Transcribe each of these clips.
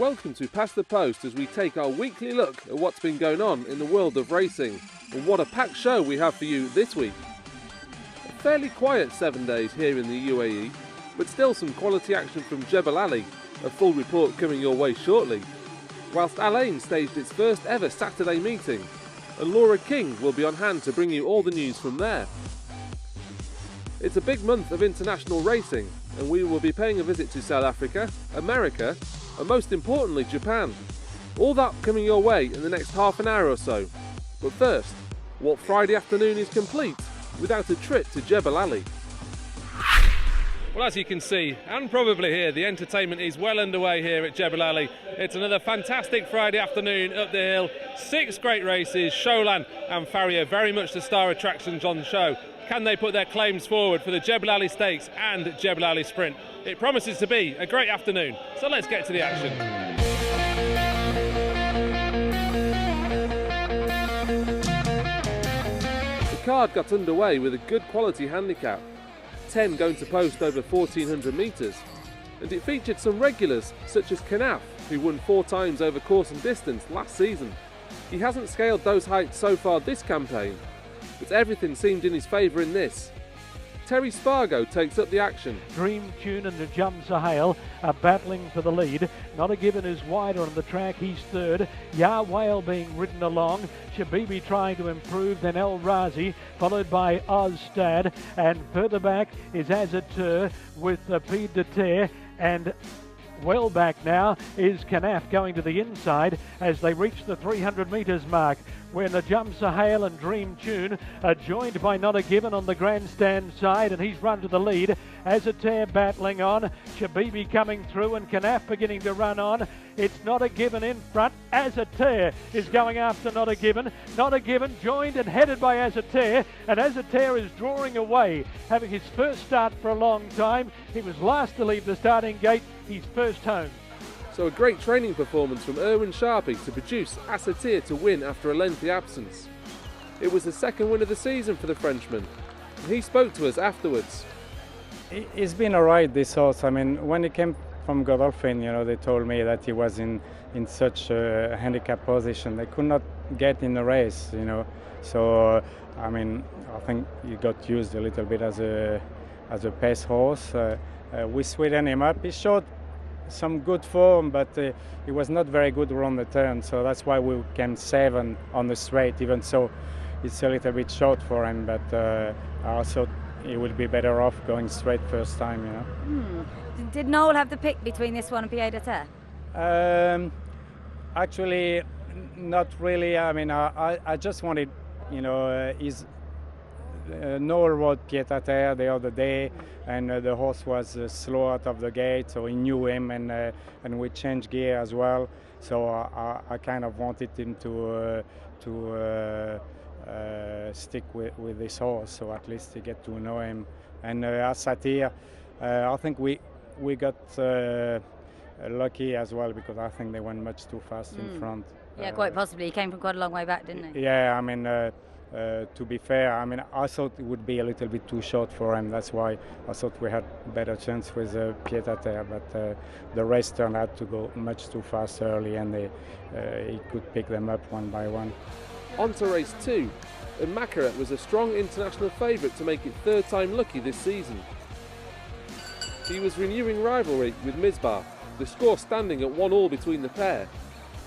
Welcome to Past the Post as we take our weekly look at what's been going on in the world of racing. And what a packed show we have for you this week. A fairly quiet 7 days here in the UAE, but still some quality action from Jebel Ali, a full report coming your way shortly. Whilst Al Ain staged its first ever Saturday meeting, and Laura King will be on hand to bring you all the news from there. It's a big month of international racing, and we will be paying a visit to South Africa, America, and most importantly Japan. All that coming your way in the next half an hour or so. But first, what Friday afternoon is complete without a trip to Jebel Ali? Well, as you can see, and probably hear, the entertainment is well underway here at Jebel Ali. It's another fantastic Friday afternoon up the hill. 6 great races, Sholan and Farrier very much the star attractions on the show. Can they put their claims forward for the Jebel Ali Stakes and Jebel Ali Sprint? It promises to be a great afternoon, so let's get to the action. The card got underway with a good quality handicap, 10 going to post over 1400 metres, and it featured some regulars such as Qanat, who won 4 times over course and distance last season. He hasn't scaled those heights so far this campaign, but everything seemed in his favour in this. Terry Spargo takes up the action. Dream Tune and Najam Sahel are battling for the lead. Not a Given is wider on the track, he's third. Ya Whale being ridden along. Shabibi trying to improve, then El Razi, followed by Ozstad. And further back is Azatur with Pied de Terre, and well back now is Qanat going to the inside as they reach the 300 metres mark, where Najam Sahel and Dream Tune are joined by Not a Given on the grandstand side, and he's run to the lead. Azatur battling on, Shabibi coming through, and Qanat beginning to run on. It's Not a Given in front. Azatur is going after Not a Given. Not a Given joined and headed by Azatur, and Azatur is drawing away, having his first start for a long time. He was last to leave the starting gate. He's first home. So a great training performance from Erwin Sharpie to produce Azatur to win after a lengthy absence. It was the second win of the season for the Frenchman, and he spoke to us afterwards. He's been alright, this horse. I mean, when he came from Godolphin, they told me that he was in such a handicap position. They could not get in the race, So, I mean, I think he got used a little bit as a pace horse. We sweetened him up. He showed some good form, but he was not very good around the turn, so that's why we came 7 on the straight. Even so, it's a little bit short for him, but I thought he would be better off going straight first time. Did Noel have the pick between this one and Pied de Terre? Actually, not really. I mean, I just wanted, Noel rode Pied de Terre the other day, and the horse was slow out of the gate, so he knew him, and we changed gear as well. So I kind of wanted him to stick with this horse, so at least he get to know him. And Azatur, I think we got lucky as well, because I think they went much too fast in front. Yeah, quite possibly. He came from quite a long way back, didn't he? Yeah, I mean, to be fair, I mean, I thought it would be a little bit too short for him. That's why I thought we had better chance with Pied de Terre, but the race turned out to go much too fast early, and he could pick them up one by one. On to race 2, and Makarat was a strong international favourite to make it 3rd time lucky this season. He was renewing rivalry with Misbah, the score standing at 1-1 between the pair,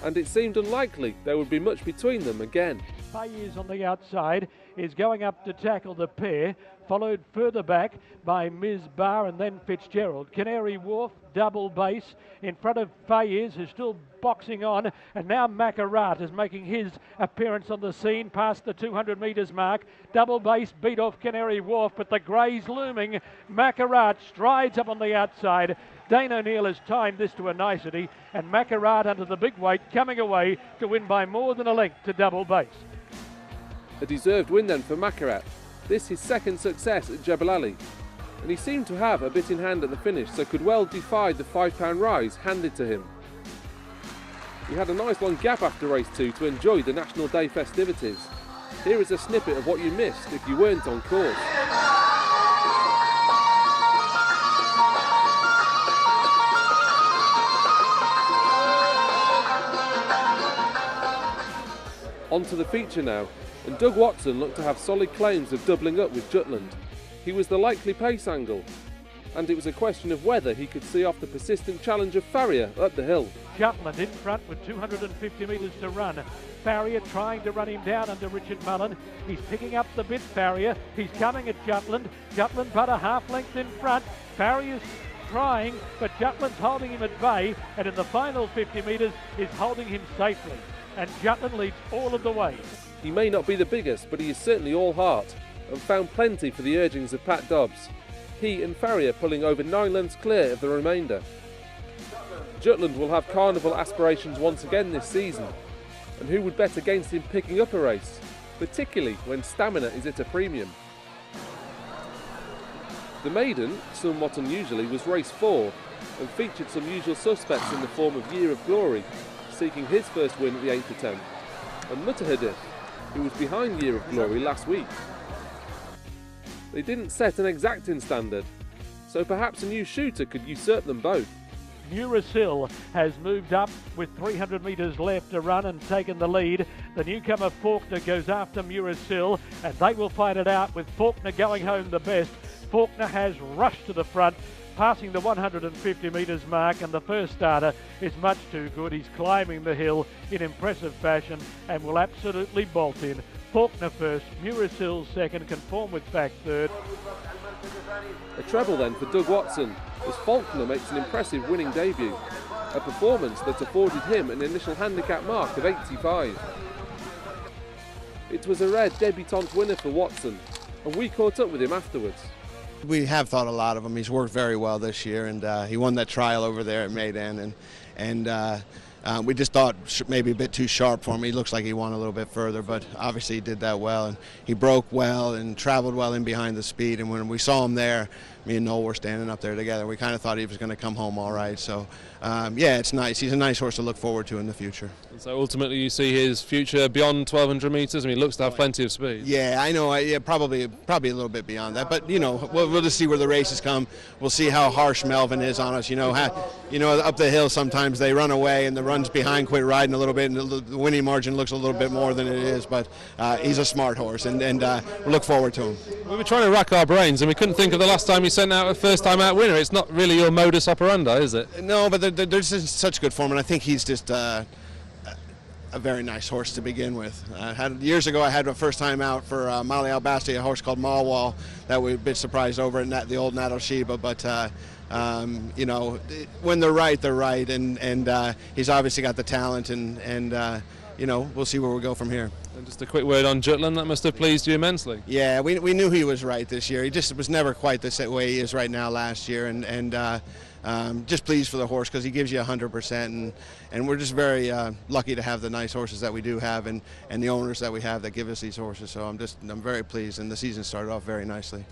and it seemed unlikely there would be much between them again. Fayez on the outside is going up to tackle the pair, followed further back by Ms. Barr and then Fitzgerald. Canary Wharf, double base in front of Fayez, who's still boxing on, and now Makarat is making his appearance on the scene past the 200 metres mark. Double base beat off Canary Wharf, but the grey's looming. Makarat strides up on the outside. Dane O'Neill has timed this to a nicety, and Makarat under the big weight coming away to win by more than a length to double base. A deserved win then for Makarat. This his 2nd success at Jebel Ali, and he seemed to have a bit in hand at the finish, so could well defy the £5 rise handed to him. He had a nice long gap after race 2 to enjoy the National Day festivities. Here is a snippet of what you missed if you weren't on course. Onto the feature now, and Doug Watson looked to have solid claims of doubling up with Jutland. He was the likely pace angle, and it was a question of whether he could see off the persistent challenge of Farrier up the hill. Jutland in front with 250 metres to run. Farrier trying to run him down under Richard Mullen. He's picking up the bit, Farrier. He's coming at Jutland. Jutland but a half length in front. Farrier's trying, but Jutland's holding him at bay, and in the final 50 metres is holding him safely. And Jutland leads all of the way. He may not be the biggest, but he is certainly all heart, and found plenty for the urgings of Pat Dobbs. He and Farrier pulling over 9 lengths clear of the remainder. Jutland will have carnival aspirations once again this season, and who would bet against him picking up a race, particularly when stamina is at a premium. The maiden, somewhat unusually, was race 4 and featured some usual suspects in the form of Year of Glory, seeking his first win at the 8th attempt, and Mutahadith, who was behind Year of Glory last week. They didn't set an exacting standard, so perhaps a new shooter could usurp them both. Murasil has moved up with 300 metres left to run and taken the lead. The newcomer Faulkner goes after Murasil, and they will fight it out with Faulkner going home the best. Faulkner has rushed to the front, passing the 150 metres mark, and the first starter is much too good. He's climbing the hill in impressive fashion and will absolutely bolt in. Faulkner first, Murasil second, conform with back third. A treble then for Doug Watson, as Faulkner makes an impressive winning debut, a performance that afforded him an initial handicap mark of 85. It was a rare debutante winner for Watson, and we caught up with him afterwards. We have thought a lot of him. He's worked very well this year, and he won that trial over there at Maiden, and we just thought maybe a bit too sharp for him. He looks like he won a little bit further, but obviously he did that well, and he broke well and traveled well in behind the speed. And when we saw him there, me and Noel were standing up there together. We kind of thought he was going to come home all right. So, yeah, it's nice. He's a nice horse to look forward to in the future. And so ultimately you see his future beyond 1,200 metres. I mean, he looks to have plenty of speed. Yeah, I know. Yeah, probably a little bit beyond that. But, you know, we'll just see where the races come. We'll see how harsh Melvin is on us. You know, up the hill sometimes they run away and the runs behind quit riding a little bit, and the winning margin looks a little bit more than it is. But he's a smart horse, and we look forward to him. We were trying to rack our brains, and we couldn't think of the last time you sent out a first-time-out winner. It's not really your modus operandi, is it? No, but there's such good form, and I think he's just a very nice horse to begin with. Years ago, I had a first time out for Mali Albasti, a horse called Malwal that we were a bit surprised over in the old Natal Sheba, but you know, when they're right, and he's obviously got the talent, and you know, we'll see where we go from here. And just a quick word on Jutland, that must have pleased you immensely. Yeah, we knew he was right this year. He just was never quite the way he is right now last year, and just pleased for the horse because he gives you 100%, and we're just very lucky to have the nice horses that we do have, and the owners that we have that give us these horses. So I'm very pleased, and the season started off very nicely.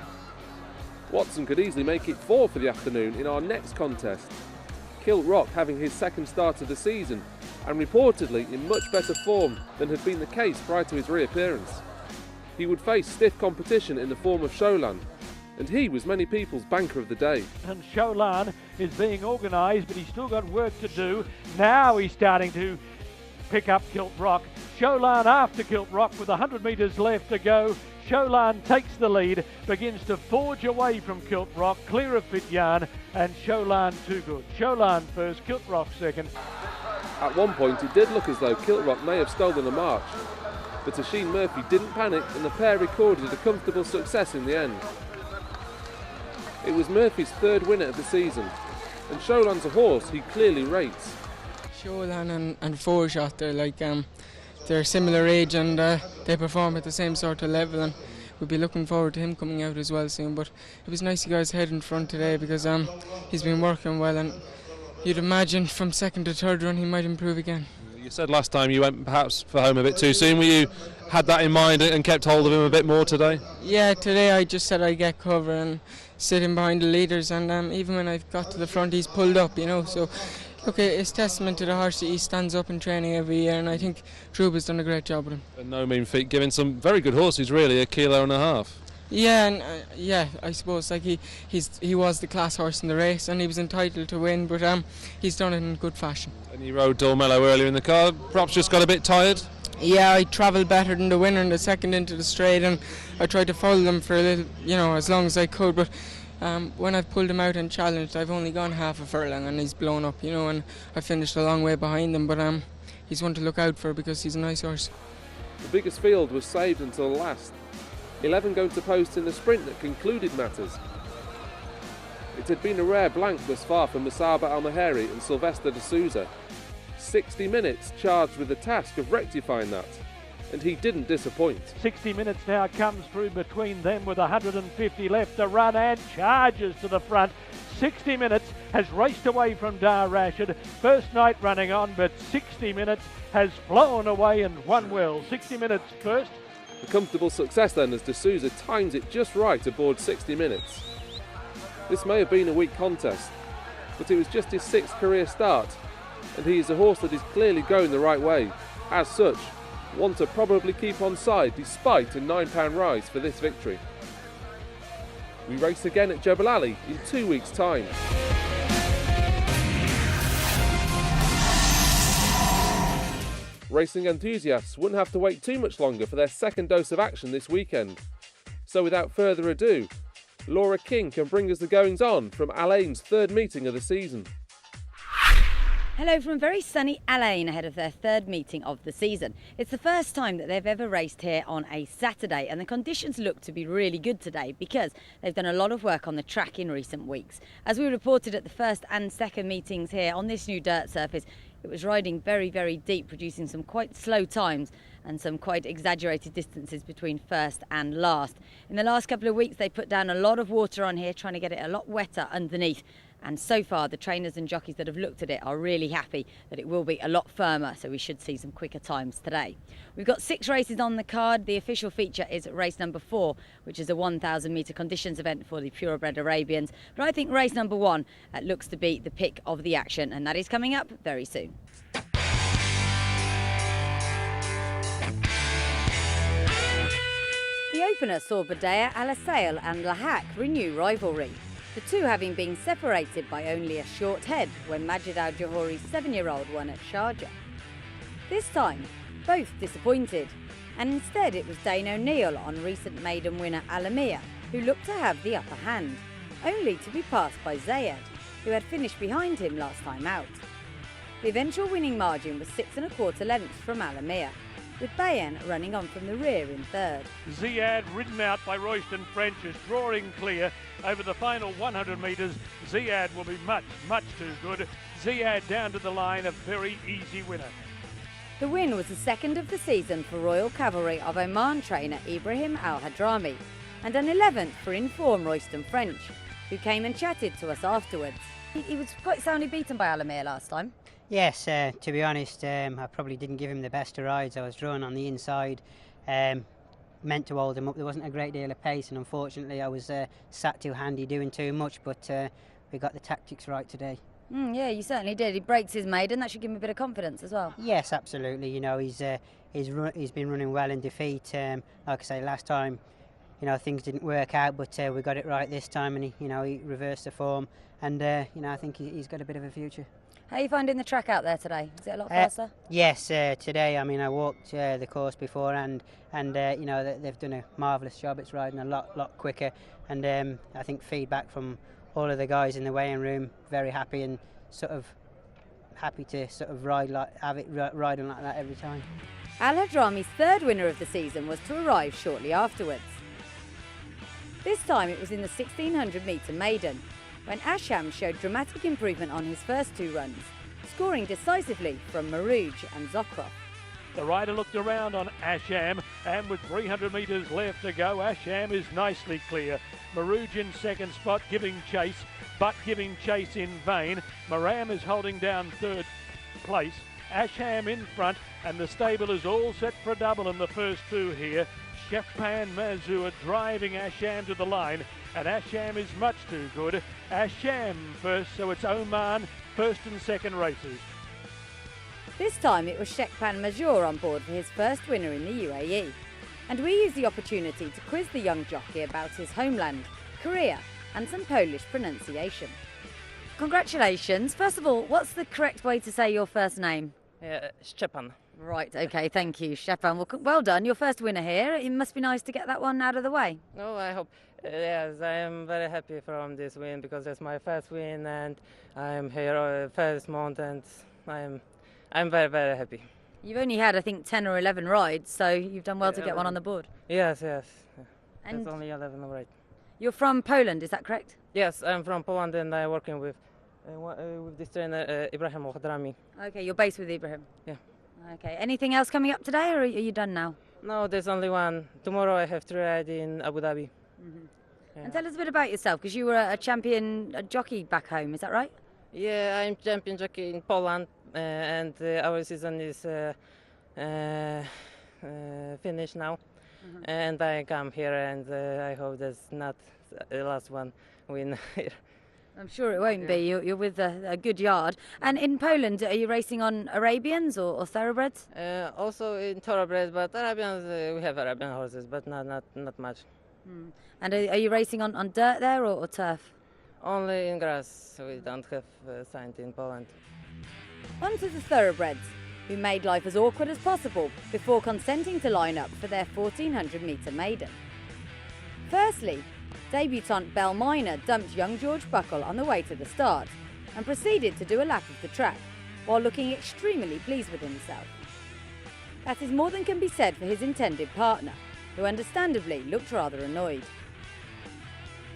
Watson could easily make it 4 for the afternoon in our next contest. Kilt Rock having his second start of the season, and reportedly in much better form than had been the case prior to his reappearance. He would face stiff competition in the form of Sholan, and he was many people's banker of the day. And Sholan is being organised, but he's still got work to do. Now he's starting to pick up Kilt Rock. Sholan after Kilt Rock with 100 metres left to go. Sholan takes the lead, begins to forge away from Kilt Rock, clear of Fityan, and Sholan too good. Sholan first, Kilt Rock second. At one point it did look as though Kilt Rock may have stolen a march, but Oisin Murphy didn't panic and the pair recorded a comfortable success in the end. It was Murphy's third winner of the season, and Sholan's a horse he clearly rates. Sholan and Forshot, they're similar age, and they perform at the same sort of level, and we'll be looking forward to him coming out as well soon. But it was nice to get his head in front today because he's been working well, and you'd imagine from second to third run he might improve again. You said last time you went perhaps for home a bit too soon. Were you had that in mind and kept hold of him a bit more today? Yeah, today I just said I'd get cover and sit in behind the leaders, and even when I got to the front he's pulled up, you know. So look, it's testament to the horse that he stands up in training every year, and I think Trouba's done a great job with him. And no mean feat, giving some very good horses really a kilo and a half. Yeah, and I suppose he was the class horse in the race, and he was entitled to win, but he's done it in good fashion. And he rode Dolmello earlier in the car, perhaps just got a bit tired? Yeah, I travelled better than the winner in the second into the straight, and I tried to follow them for a little, as long as I could, but when I've pulled him out and challenged, I've only gone half a furlong and he's blown up, and I finished a long way behind him, but he's one to look out for because he's a nice horse. The biggest field was saved until last. 11 going to post in the sprint that concluded matters. It had been a rare blank thus far for Musaba Al-Maheri and Sylvester de Souza. 60 minutes charged with the task of rectifying that, and he didn't disappoint. 60 minutes now comes through between them with 150 left to run and charges to the front. 60 minutes has raced away from Dar Rashid. First night running on, but 60 minutes has flown away and won well. 60 minutes first. A comfortable success then as de Souza times it just right aboard 60 minutes. This may have been a weak contest, but it was just his 6th career start, and he is a horse that is clearly going the right way. As such, one to probably keep on side despite a £9 rise for this victory. We race again at Jebel Ali in 2 weeks' time. Racing enthusiasts wouldn't have to wait too much longer for their second dose of action this weekend. So without further ado, Laura King can bring us the goings-on from Alain's 3rd meeting of the season. Hello from very sunny Alain ahead of their 3rd meeting of the season. It's the first time that they've ever raced here on a Saturday, and the conditions look to be really good today because they've done a lot of work on the track in recent weeks. As we reported at the 1st and 2nd meetings here on this new dirt surface, it was riding very, very deep, producing some quite slow times and some quite exaggerated distances between first and last. In the last couple of weeks, they put down a lot of water on here, trying to get it a lot wetter underneath. And so far, the trainers and jockeys that have looked at it are really happy that it will be a lot firmer, so we should see some quicker times today. We've got 6 races on the card. The official feature is race number 4, which is a 1,000 metre conditions event for the purebred Arabians. But I think race number 1 looks to be the pick of the action, and that is coming up very soon. The opener saw Badea Al Asail and Lahak renew rivalry, the two having been separated by only a short head when Majid Al Johori's 7-year-old won at Sharjah. This time, both disappointed, and instead it was Dane O'Neill on recent maiden winner Alamiya who looked to have the upper hand, only to be passed by Zayed, who had finished behind him last time out. The eventual winning margin was 6 1/4 lengths from Alamiya, with Bayen running on from the rear in 3rd. Ziyad ridden out by Royston French is drawing clear over the final 100 metres. Ziyad will be much, much too good. Ziyad down to the line, a very easy winner. The win was the 2nd of the season for Royal Cavalry of Oman trainer Ibrahim Al-Hadrami, and an 11th for in-form Royston French, who came and chatted to us afterwards. He was quite soundly beaten by Alamiya last time. Yes, to be honest, I probably didn't give him the best of rides. I was drawn on the inside, meant to hold him up. There wasn't a great deal of pace, and unfortunately I was sat too handy doing too much, but we got the tactics right today. Yeah, you certainly did. He breaks his maiden. That should give him a bit of confidence as well. Yes, absolutely. He's been running well in defeat. Like I say, last time, things didn't work out, but we got it right this time, and he reversed the form, and I think he's got a bit of a future. How are you finding the track out there today? Is it a lot faster? Yes, today. I walked the course before, and they've done a marvellous job. It's riding a lot quicker, and I think feedback from all of the guys in the weighing room, very happy and happy to ride riding like that every time. Al-Hadrami's 3rd winner of the season was to arrive shortly afterwards. This time it was in the 1600 metre maiden, when Asham showed dramatic improvement on his first 2 runs, scoring decisively from Marouj and Zokrov. The rider looked around on Asham, and with 300 metres left to go, Asham is nicely clear. Marouj in 2nd spot, giving chase, but giving chase in vain. Maram is holding down 3rd place. Asham in front, and the stable is all set for a double in the first 2 here. Shefpan Mazur driving Asham to the line, and Asham is much too good. Asham first, so it's Oman, 1st and 2nd races. This time it was Shekpan Major on board for his first winner in the UAE. And we used the opportunity to quiz the young jockey about his homeland, Korea, and some Polish pronunciation. Congratulations. First of all, what's the correct way to say your first name? Szczepan. Right, okay, thank you, Stefan. Well done, your first winner here. It must be nice to get that one out of the way. No, I hope. Yes, I am very happy from this win because it's my first win and I'm here first month and I'm very, very happy. You've only had, I think, 10 or 11 rides, so you've done well to get one on the board. Yes. And it's only 11 right. you're from Poland, is that correct? Yes, I'm from Poland and I'm working with this trainer, Ibrahim. Okay, you're based with Ibrahim. Yeah. Okay, anything else coming up today, or are you done now? No, there's only one. Tomorrow I have to ride in Abu Dhabi. Yeah. And tell us a bit about yourself, because you were a champion jockey back home, is that right? Yeah, I'm champion jockey in Poland and our season is finished now. And I come here and I hope there's not the last one win here. I'm sure it won't be. You're with a good yard. And in Poland, are you racing on Arabians or thoroughbreds? Also in thoroughbreds, but Arabians, we have Arabian horses, but not much. And are you racing on dirt there or turf? Only in grass. We don't have signs in Poland. On to the thoroughbreds, who made life as awkward as possible before consenting to line up for their 1400-metre maiden. Firstly, debutant Bell Minor dumped young George Buckle on the way to the start and proceeded to do a lap of the track while looking extremely pleased with himself. That is more than can be said for his intended partner, who understandably looked rather annoyed.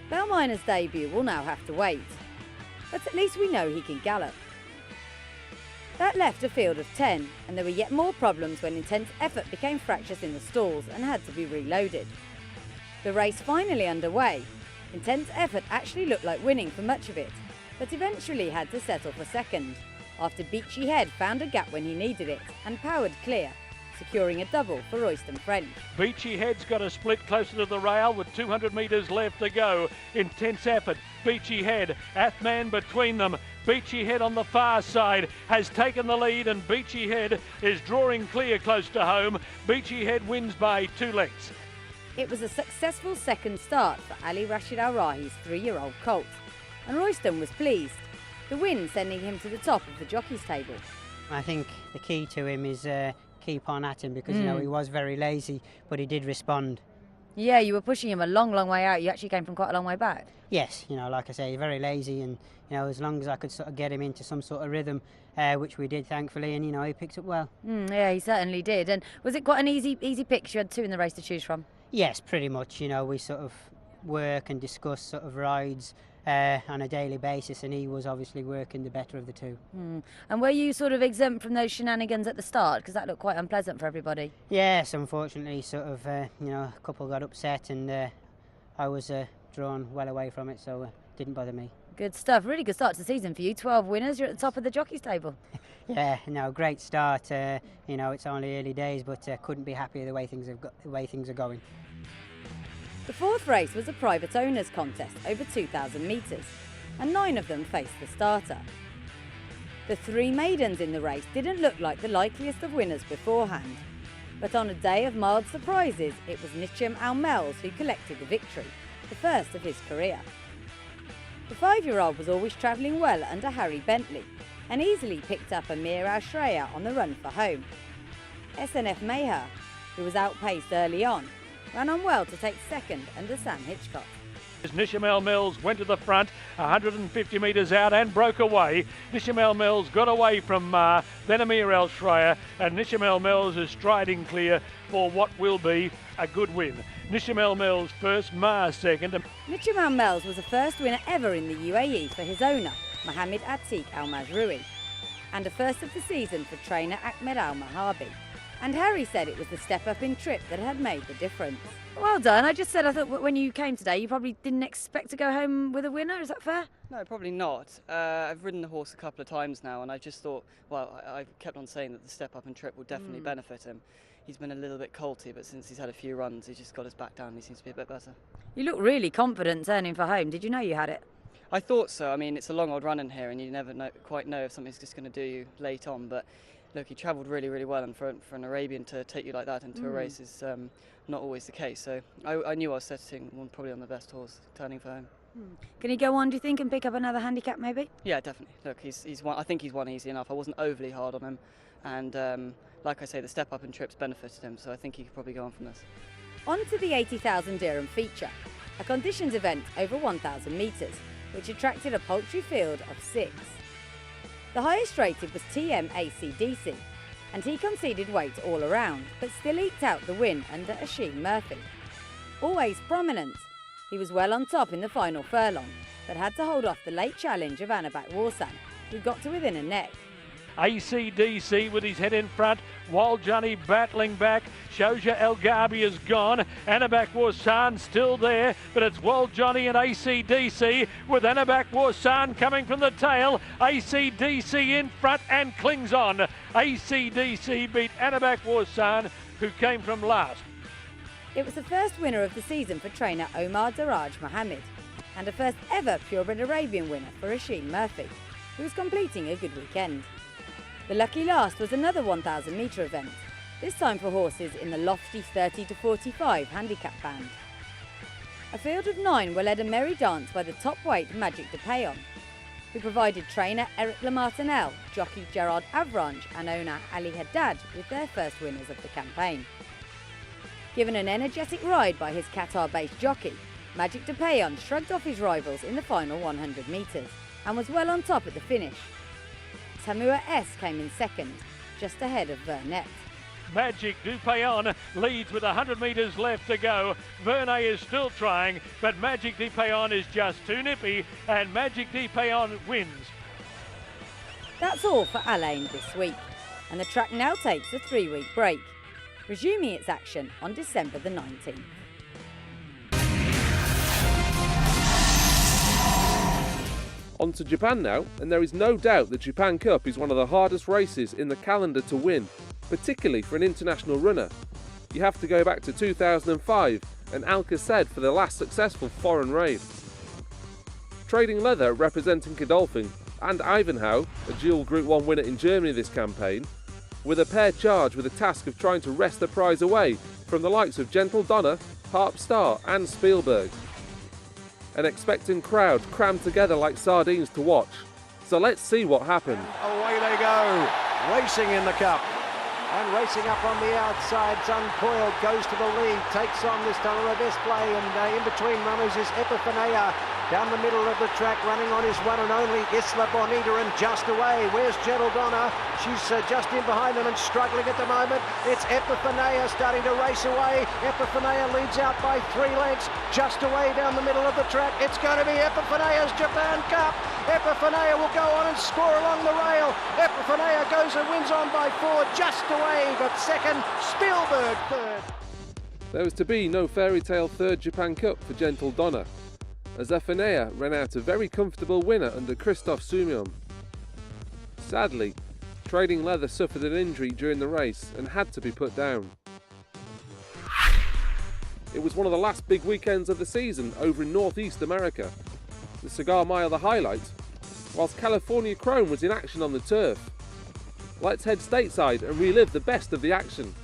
Bell Minor's debut will now have to wait, but at least we know he can gallop. That left a field of 10, and there were yet more problems when intense effort became fractious in the stalls and had to be reloaded. The race finally underway. Intense effort actually looked like winning for much of it, but eventually had to settle for second, after Beachy Head found a gap when he needed it and powered clear, securing a double for Royston French. Beachy Head's got a split closer to the rail with 200 metres left to go. Intense effort. Beachy Head, Athman between them. Beachy Head on the far side has taken the lead and Beachy Head is drawing clear close to home. Beachy Head wins by 2 lengths. It was a successful second start for Ali Rashid Al Rahi's 3-year-old colt, and Royston was pleased, the win sending him to the top of the jockeys table. I think the key to him is keep on at him because you know he was very lazy, but he did respond. Yeah, you were pushing him a long way out. You actually came from quite a long way back. Yes, you know, like I say, very lazy, and you know, as long as I could sort of get him into some sort of rhythm, which we did thankfully, and you know, he picked up well. Yeah, he certainly did. And was it quite an easy pick? You had 2 in the race to choose from. Yes, pretty much. You know, we sort of work and discuss sort of rides on a daily basis, and he was obviously working the better of the 2. And were you sort of exempt from those shenanigans at the start? Because that looked quite unpleasant for everybody. Yes, unfortunately, sort of, you know, a couple got upset, and I was drawn well away from it, so it didn't bother me. Good stuff. Really good start to the season for you. 12 winners. You're at the top of the jockeys table. Yeah, no, great start. You know, it's only early days, but couldn't be happier the way things are going. The 4th race was a private owners contest over 2,000 metres, and 9 of them faced the starter. The 3 maidens in the race didn't look like the likeliest of winners beforehand, but on a day of mild surprises, it was Nicham Almels who collected the victory, the first of his career. The 5-year-old was always travelling well under Harry Bentley, and easily picked up Amir Al-Shreya on the run for home. SNF Meha, who was outpaced early on, ran on well to take second under Sam Hitchcock. Nishamel Mills went to the front, 150 metres out and broke away. Nishamel Mills got away from then Amir Al-Shreya, and Nishamel Mills is striding clear for what will be a good win. Nishamel Mills first, Mars second. Nishamel Mills was the first winner ever in the UAE for his owner, Mohammed Atiq Al-Mazroui, and a first of the season for trainer Ahmed Al-Mahabi. And Harry said it was the step up in trip that had made the difference. Well done. I just said I thought when you came today you probably didn't expect to go home with a winner. Is that fair? No, probably not. I've ridden the horse a couple of times now, and I just thought, well, I kept on saying that the step up and trip will definitely benefit him. He's been a little bit colty, but since he's had a few runs, he's just got his back down and he seems to be a bit better. You look really confident turning for home. Did you know you had it? I thought so. I mean, it's a long old run in here, and you never quite know if something's just going to do you late on, but look, he travelled really well, and for an Arabian to take you like that into a race is not always the case. So I knew I was setting probably on the best horse, turning for home. Can he go on, do you think, and pick up another handicap maybe? Yeah, definitely. Look, he's won. I think he's won easy enough. I wasn't overly hard on him, and like I say, the step up in trips benefited him, so I think he could probably go on from this. On to the 80,000 dirham feature, a conditions event over 1,000 metres, which attracted a paltry field of 6. The highest rated was TM ACDC, and he conceded weight all around, but still eked out the win under Asheen Murphy. Always prominent, he was well on top in the final furlong, but had to hold off the late challenge of Anabak Warsan, who got to within a neck. ACDC with his head in front, Waljani battling back, shows you El Ghabi is gone, Anabak Warsan still there, but it's Waljani and ACDC with Anabak Warsan coming from the tail, ACDC in front and clings on. ACDC beat Anabak Warsan, who came from last. It was the first winner of the season for trainer Omar Daraj Mohammed, and a first ever purebred Arabian winner for Asheen Murphy, who was completing a good weekend. The lucky last was another 1,000 metre event, this time for horses in the lofty 30 to 45 handicap band. A field of 9 were led a merry dance by the top weight Magic de Payon, who provided trainer Eric Lamartinel, jockey Gerard Avranche and owner Ali Haddad with their first winners of the campaign. Given an energetic ride by his Qatar-based jockey, Magic de Payon shrugged off his rivals in the final 100 metres and was well on top at the finish. Tamua S came in second, just ahead of Vernet. Magic du Payon leads with 100 metres left to go. Vernet is still trying, but Magic du Payon is just too nippy, and Magic du Payon wins. That's all for Alain this week, and the track now takes a 3-week break, resuming its action on December the 19th. On to Japan now, and there is no doubt the Japan Cup is one of the hardest races in the calendar to win, particularly for an international runner. You have to go back to 2005 and Al Qased for the last successful foreign raid. Trading Leather representing Godolphin and Ivanhoe, a dual Group 1 winner in Germany this campaign, with a pair charged with the task of trying to wrest the prize away from the likes of Gentle Donna, Harp Star and Spielberg. An expectant crowd crammed together like sardines to watch. So let's see what happened. Away they go, racing in the cup. And racing up on the outside, Uncoiled goes to the lead, takes on this time a best play, and in between runners is Epiphania. Down the middle of the track, running on his one and only Isla Bonita, and just away. Where's Gentle Donna? She's just in behind them and struggling at the moment. It's Epiphania starting to race away. Epiphania leads out by 3 lengths, just away down the middle of the track. It's going to be Epiphania's Japan Cup. Epiphania will go on and score along the rail. Epiphania goes and wins on by 4, just away, but second, Spielberg third. There was to be no fairy tale third Japan Cup for Gentle Donna, as Efanea ran out a very comfortable winner under Christophe Soumillon. Sadly, Trading Leather suffered an injury during the race and had to be put down. It was one of the last big weekends of the season over in Northeast America. The Cigar Mile the highlight, whilst California Chrome was in action on the turf. Let's head stateside and relive the best of the action.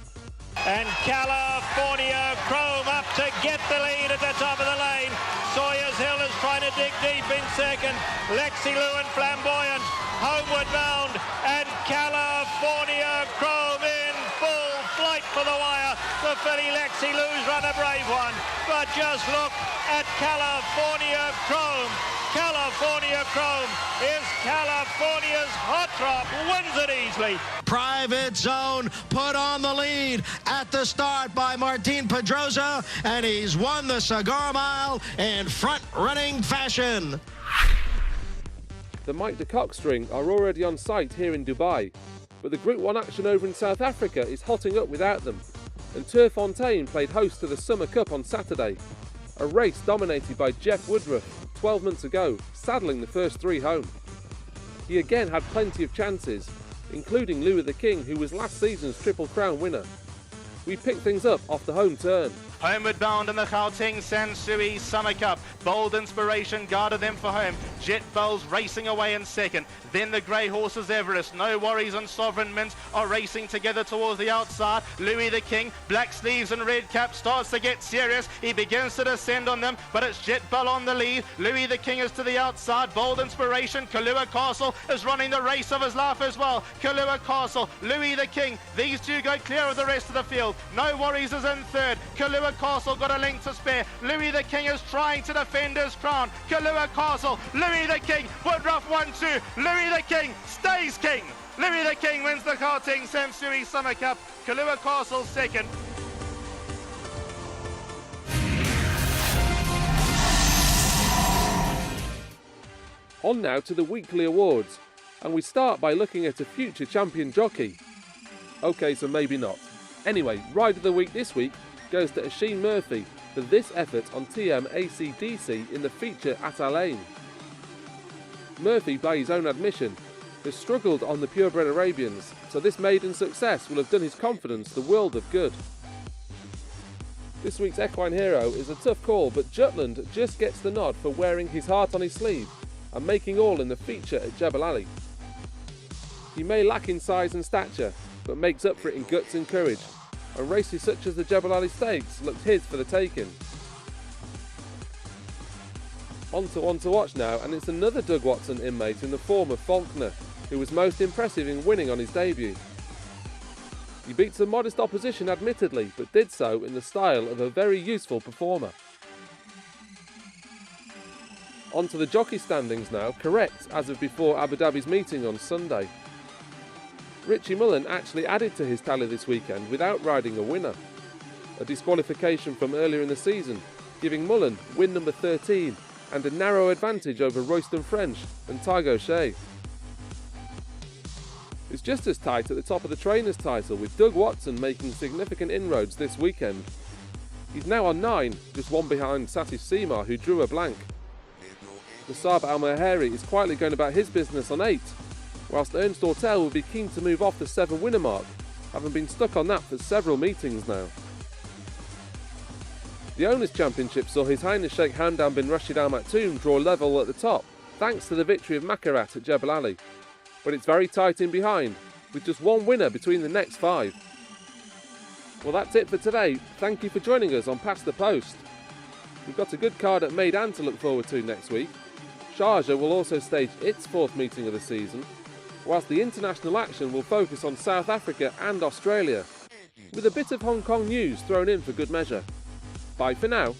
And California Chrome up to get the lead at the top of the lane. Sawyer's Hill is trying to dig deep in second. Lexi Lou and Flamboyant homeward bound, and California Chrome in full flight for the wire. The filly Lexi Lou's run a brave one, but just look at California Chrome. California Chrome is California's hot drop, wins it easily. Private Zone put on the lead at the start by Martin Pedrosa, and he's won the Cigar Mile in front-running fashion. The Mike de Cockstring are already on site here in Dubai, but the Group 1 action over in South Africa is hotting up without them, and Turfontaine played host to the Summer Cup on Saturday, a race dominated by Jeff Woodruff 12 months ago, saddling the first 3 home. He again had plenty of chances, including Louis the King, who was last season's Triple Crown winner. We picked things up off the home turn. Homeward bound in the Gauteng Sansui Summer Cup. Bold Inspiration guarded them for home. Jet Bells racing away in second. Then the grey horses Everest. No Worries and Sovereign Mint are racing together towards the outside. Louis the King, black sleeves and red cap, starts to get serious. He begins to descend on them, but it's Jet Bell on the lead. Louis the King is to the outside. Bold Inspiration, Kailua Castle is running the race of his life as well. Kailua Castle, Louis the King, these two go clear of the rest of the field. No Worries is in third. Kailua Castle got a length to spare. Louis the King is trying to defend his crown. Kailua Castle, Louis the King, Woodruff 1-2. Louis the King stays king. Louis the King wins the Gauteng Sansui Summer Cup. Kailua Castle second. On now to the weekly awards, and we start by looking at a future champion jockey. Okay, so maybe not. Anyway, Ride of the Week this week goes to Oisin Murphy for this effort on TM ACDC in the feature at Alain. Murphy, by his own admission, has struggled on the purebred Arabians, so this maiden success will have done his confidence the world of good. This week's equine hero is a tough call, but Jutland just gets the nod for wearing his heart on his sleeve and making all in the feature at Jebel Ali. He may lack in size and stature, but makes up for it in guts and courage, and races such as the Jebel Ali Stakes looked his for the taking. On to one to watch now, and it's another Doug Watson inmate in the form of Faulkner, who was most impressive in winning on his debut. He beat some modest opposition admittedly, but did so in the style of a very useful performer. On to the jockey standings now, correct as of before Abu Dhabi's meeting on Sunday. Richie Mullen actually added to his tally this weekend without riding a winner, a disqualification from earlier in the season, giving Mullen win number 13 and a narrow advantage over Royston French and Tygo Shea. It's just as tight at the top of the trainer's title, with Doug Watson making significant inroads this weekend. He's now on 9, just one behind Satish Seemar, who drew a blank. Musab Al-Maheri is quietly going about his business on 8, whilst Ernst Ortel will be keen to move off the 7 winner mark, having been stuck on that for several meetings now. The Owners' Championship saw His Highness Sheikh Hamdan bin Rashid Al Maktoum draw level at the top, thanks to the victory of Makarat at Jebel Ali. But it's very tight in behind, with just one winner between the next 5. Well, that's it for today. Thank you for joining us on Past the Post. We've got a good card at Meydan to look forward to next week. Sharjah will also stage its 4th meeting of the season, whilst the international action will focus on South Africa and Australia, with a bit of Hong Kong news thrown in for good measure. Bye for now.